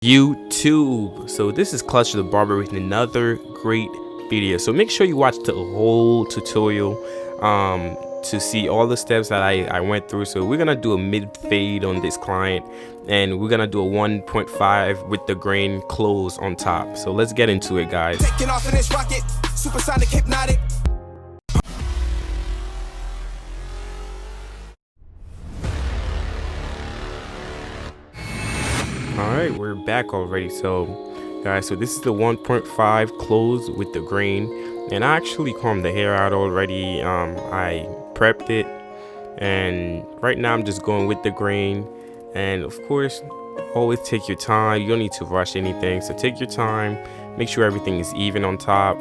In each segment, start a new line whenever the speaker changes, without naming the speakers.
YouTube. So this is Clutch the Barber with another great video. So make sure you watch the whole tutorial to see all the steps that I went through. So we're gonna do a mid fade on this client, and we're gonna do a 1.5 with the grain close on top. So let's get into it, guys.
Taking off in this rocket, supersonic, hypnotic.
Alright, we're back already. So guys, so this is the 1.5 close with the grain, and I actually combed the hair out already. I prepped it, and right now I'm just going with the grain. And of course, always take your time. You don't need to rush anything, so take your time, make sure everything is even on top.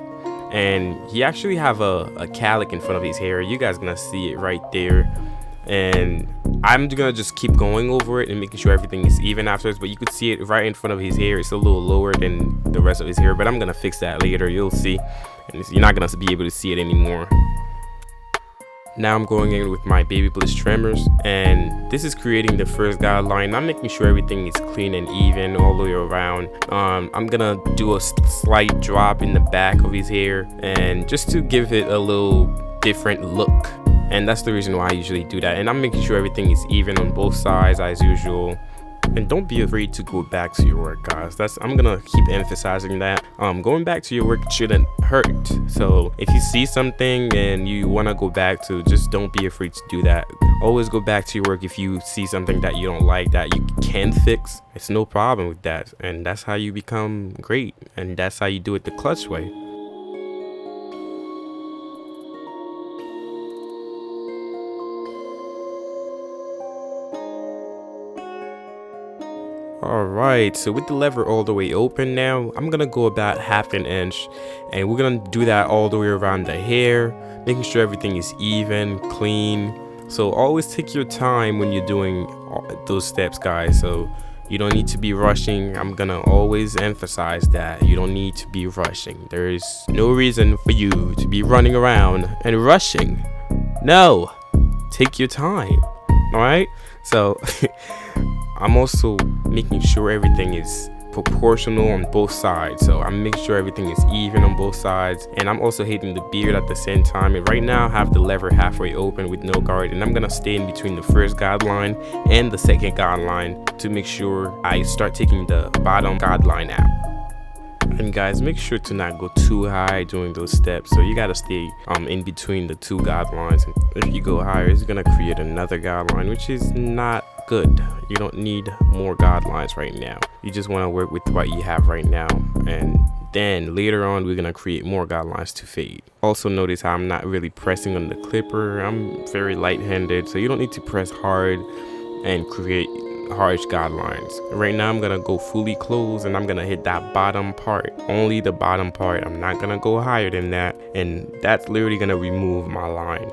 And he actually have a calic in front of his hair. You guys gonna see it right there, and I'm gonna just keep going over it and making sure everything is even afterwards. But you could see it right in front of his hair. It's a little lower than the rest of his hair, but I'm gonna fix that later. You'll see, and you're not gonna be able to see it anymore. Now I'm going in with my baby bliss trimmers, and this is creating the first guideline. I'm making sure everything is clean and even all the way around. I'm gonna do a slight drop in the back of his hair, and just to give it a little different look. And that's the reason why I usually do that. And I'm making sure everything is even on both sides as usual. And don't be afraid to go back to your work, guys. I'm gonna keep emphasizing that. Going back to your work shouldn't hurt. So if you see something and you want to go back to, just don't be afraid to do that. Always go back to your work if you see something that you don't like, that you can fix. It's no problem with that, and that's how you become great, and that's how you do it the Clutch way. Alright, so with the lever all the way open now, I'm gonna go about 1/2 inch, and we're gonna do that all the way around the hair, making sure everything is even, clean. So always take your time when you're doing those steps, guys. So you don't need to be rushing. I'm gonna always emphasize that you don't need to be rushing. There is no reason for you to be running around and rushing. No, take your time. Alright, so I'm also making sure everything is proportional on both sides. So I'm making sure everything is even on both sides, and I'm also hitting the beard at the same time. And right now I have the lever halfway open with no guard, and I'm gonna stay in between the first guideline and the second guideline to make sure I start taking the bottom guideline out. And guys, make sure to not go too high during those steps. So you gotta stay in between the two guidelines. And if you go higher, it's gonna create another guideline, which is not good. You don't need more guidelines right now. You just want to work with what you have right now, and then later on we're gonna create more guidelines to fade. Also notice how I'm not really pressing on the clipper. I'm very light-handed, so you don't need to press hard and create harsh guidelines. Right now I'm gonna go fully close, and I'm gonna hit that bottom part, only the bottom part. I'm not gonna go higher than that, and that's literally gonna remove my line.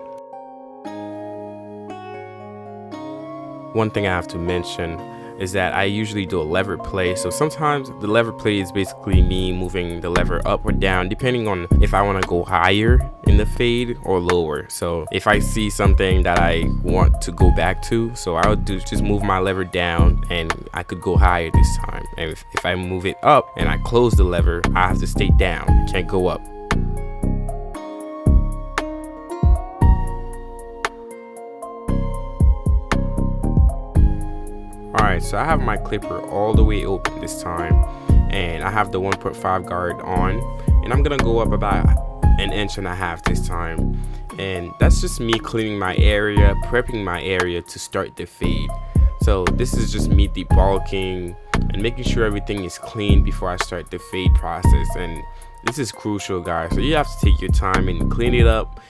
One thing I have to mention is that I usually do a lever play. So sometimes the lever play is basically me moving the lever up or down depending on if I want to go higher in the fade or lower. So if I see something that I want to go back to, so I would just move my lever down, and I could go higher this time. And if I move it up and I close the lever, I have to stay down, can't go up. Alright, so I have my clipper all the way open this time, and I have the 1.5 guard on, and I'm gonna go up about 1.5 inches this time. And that's just me cleaning my area, prepping my area to start the fade. So this is just me debulking and making sure everything is clean before I start the fade process. And this is crucial, guys, so you have to take your time and clean it up.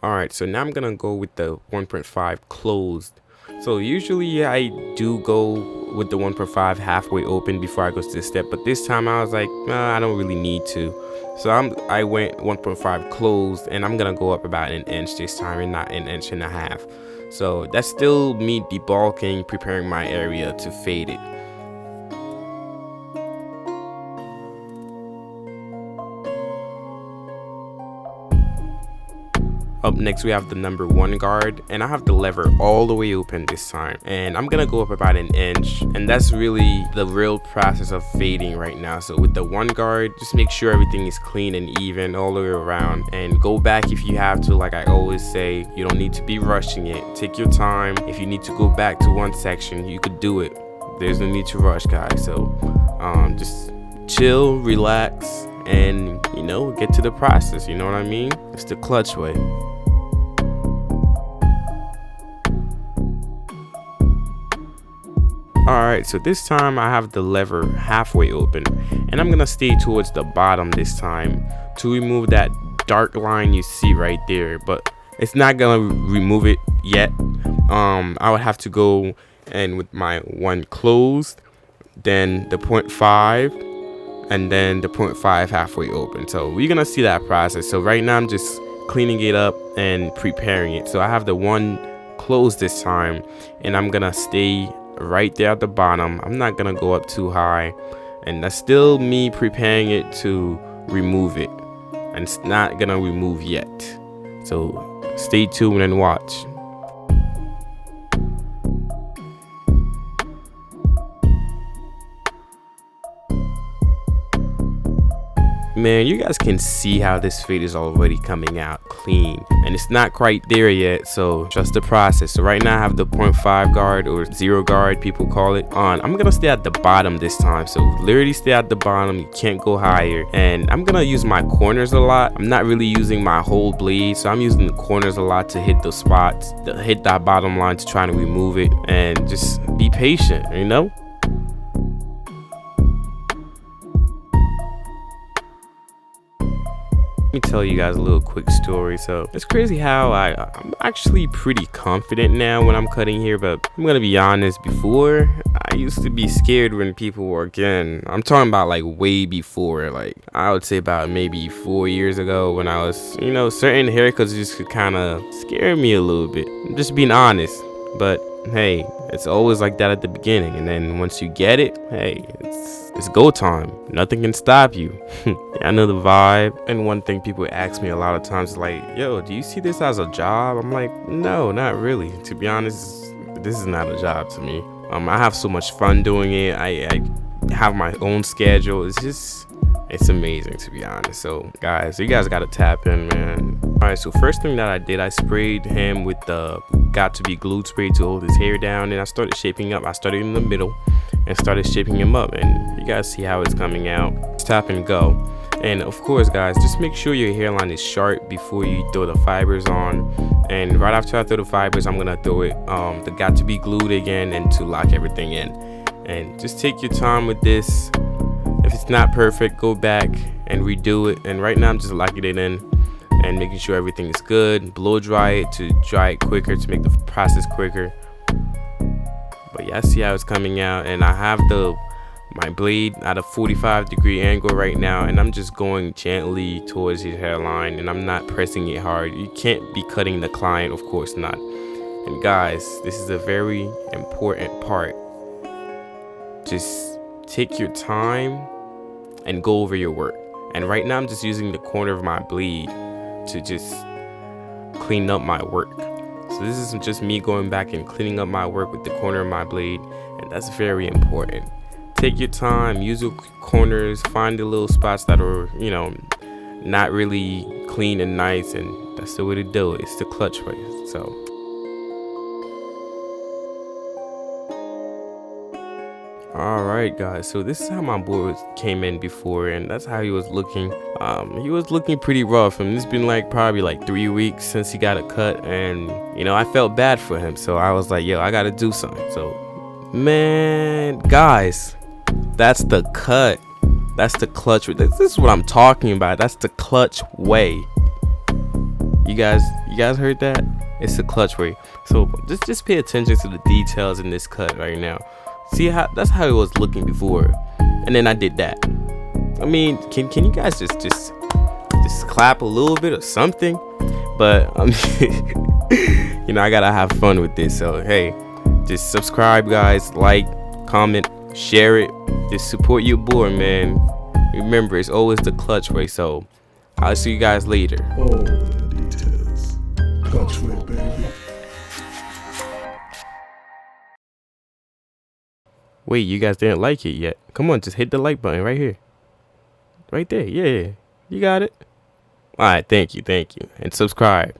Alright, so now I'm gonna go with the 1.5 closed. So usually I do go with the 1.5 halfway open before I go to this step, but this time I was like, nah, I don't really need to. So I went 1.5 closed, and I'm gonna go up about 1 inch this time, and not 1.5 inches. So that's still me debulking, preparing my area to fade it. Up next we have the number 1 guard, and I have the lever all the way open this time, and I'm gonna go up about an inch, and that's really the real process of fading right now. So with the 1 guard, just make sure everything is clean and even all the way around, and go back if you have to. Like I always say, you don't need to be rushing it. Take your time. If you need to go back to one section, you could do it. There's no need to rush, guys. So just chill, relax, and get to the process. You know what I mean? It's the clutch way. Alright, so this time I have the lever halfway open, and I'm gonna stay towards the bottom this time to remove that dark line you see right there, but it's not gonna remove it yet. I would have to go and with my 1 closed, then the 0.5, and then the 0.5 halfway open. So we're gonna see that process. So right now I'm just cleaning it up and preparing it. So I have the 1 closed this time, and I'm gonna stay right there at the bottom. I'm not gonna go up too high, and that's still me preparing it to remove it, and it's not gonna remove yet. So stay tuned and watch. Man, you guys can see how this fade is already coming out clean, and it's not quite there yet, so trust the process. So right now I have the 0.5 guard, or 0 guard people call it, on. I'm gonna stay at the bottom this time, so literally stay at the bottom. You can't go higher, and I'm gonna use my corners a lot. I'm not really using my whole blade, so I'm using the corners a lot to hit the spots, to hit that bottom line, to try to remove it, and just be patient, Let me tell you guys a little quick story. So it's crazy how I'm actually pretty confident now when I'm cutting here, but I'm gonna be honest, before I used to be scared when people were, again, I'm talking about like way before, like I would say about maybe 4 years ago, when I was, certain haircuts just could kind of scare me a little bit. I'm just being honest. But hey, it's always like that at the beginning, and then once you get it, hey, it's go time. Nothing can stop you. I know the vibe. And one thing people ask me a lot of times is like, yo, do you see this as a job? I'm like, no, not really. To be honest, this is not a job to me. I have so much fun doing it. I have my own schedule. It's amazing, to be honest. So guys, you guys gotta tap in, man. All right, so first thing that I did, I sprayed him with the got to be glued spray to hold his hair down, and I started shaping up. I started in the middle and started shaping him up, and you guys see how it's coming out. It's tap and go. And of course, guys, just make sure your hairline is sharp before you throw the fibers on. And right after I throw the fibers, I'm gonna throw it the got to be glued again, and to lock everything in. And just take your time with this. If it's not perfect, go back and redo it. And right now I'm just locking it in and making sure everything is good. Blow dry it to dry it quicker, to make the process quicker. But yeah, I see how it's coming out, and I have my blade at a 45-degree angle right now, and I'm just going gently towards his hairline, and I'm not pressing it hard. You can't be cutting the client, of course not. And guys, this is a very important part. Just take your time and go over your work. And right now I'm just using the corner of my blade to just clean up my work. So this is just me going back and cleaning up my work with the corner of my blade, and that's very important. Take your time, use your corners, find the little spots that are, not really clean and nice, and that's the way to do it. It's the clutch way. So alright guys, so this is how my boy came in before, and that's how he was looking. He was looking pretty rough, and it's been probably 3 weeks since he got a cut, and I felt bad for him, so I was like, yo, I gotta do something. So man, guys, that's the cut. That's the clutch. This is what I'm talking about. That's the clutch way. You guys heard that? It's the clutch way. So just pay attention to the details in this cut right now. See how that's how it was looking before, and then I did that. I mean, can you guys just clap a little bit or something? But I gotta have fun with this. So hey, just subscribe, guys, like, comment, share it. Just support your boy, man. Remember, it's always the clutch way. So I'll see you guys later.
All the details. Cut to it, baby.
Wait, you guys didn't like it yet? Come on, just hit the like button right here. Right there, yeah. You got it. Alright, thank you, and subscribe.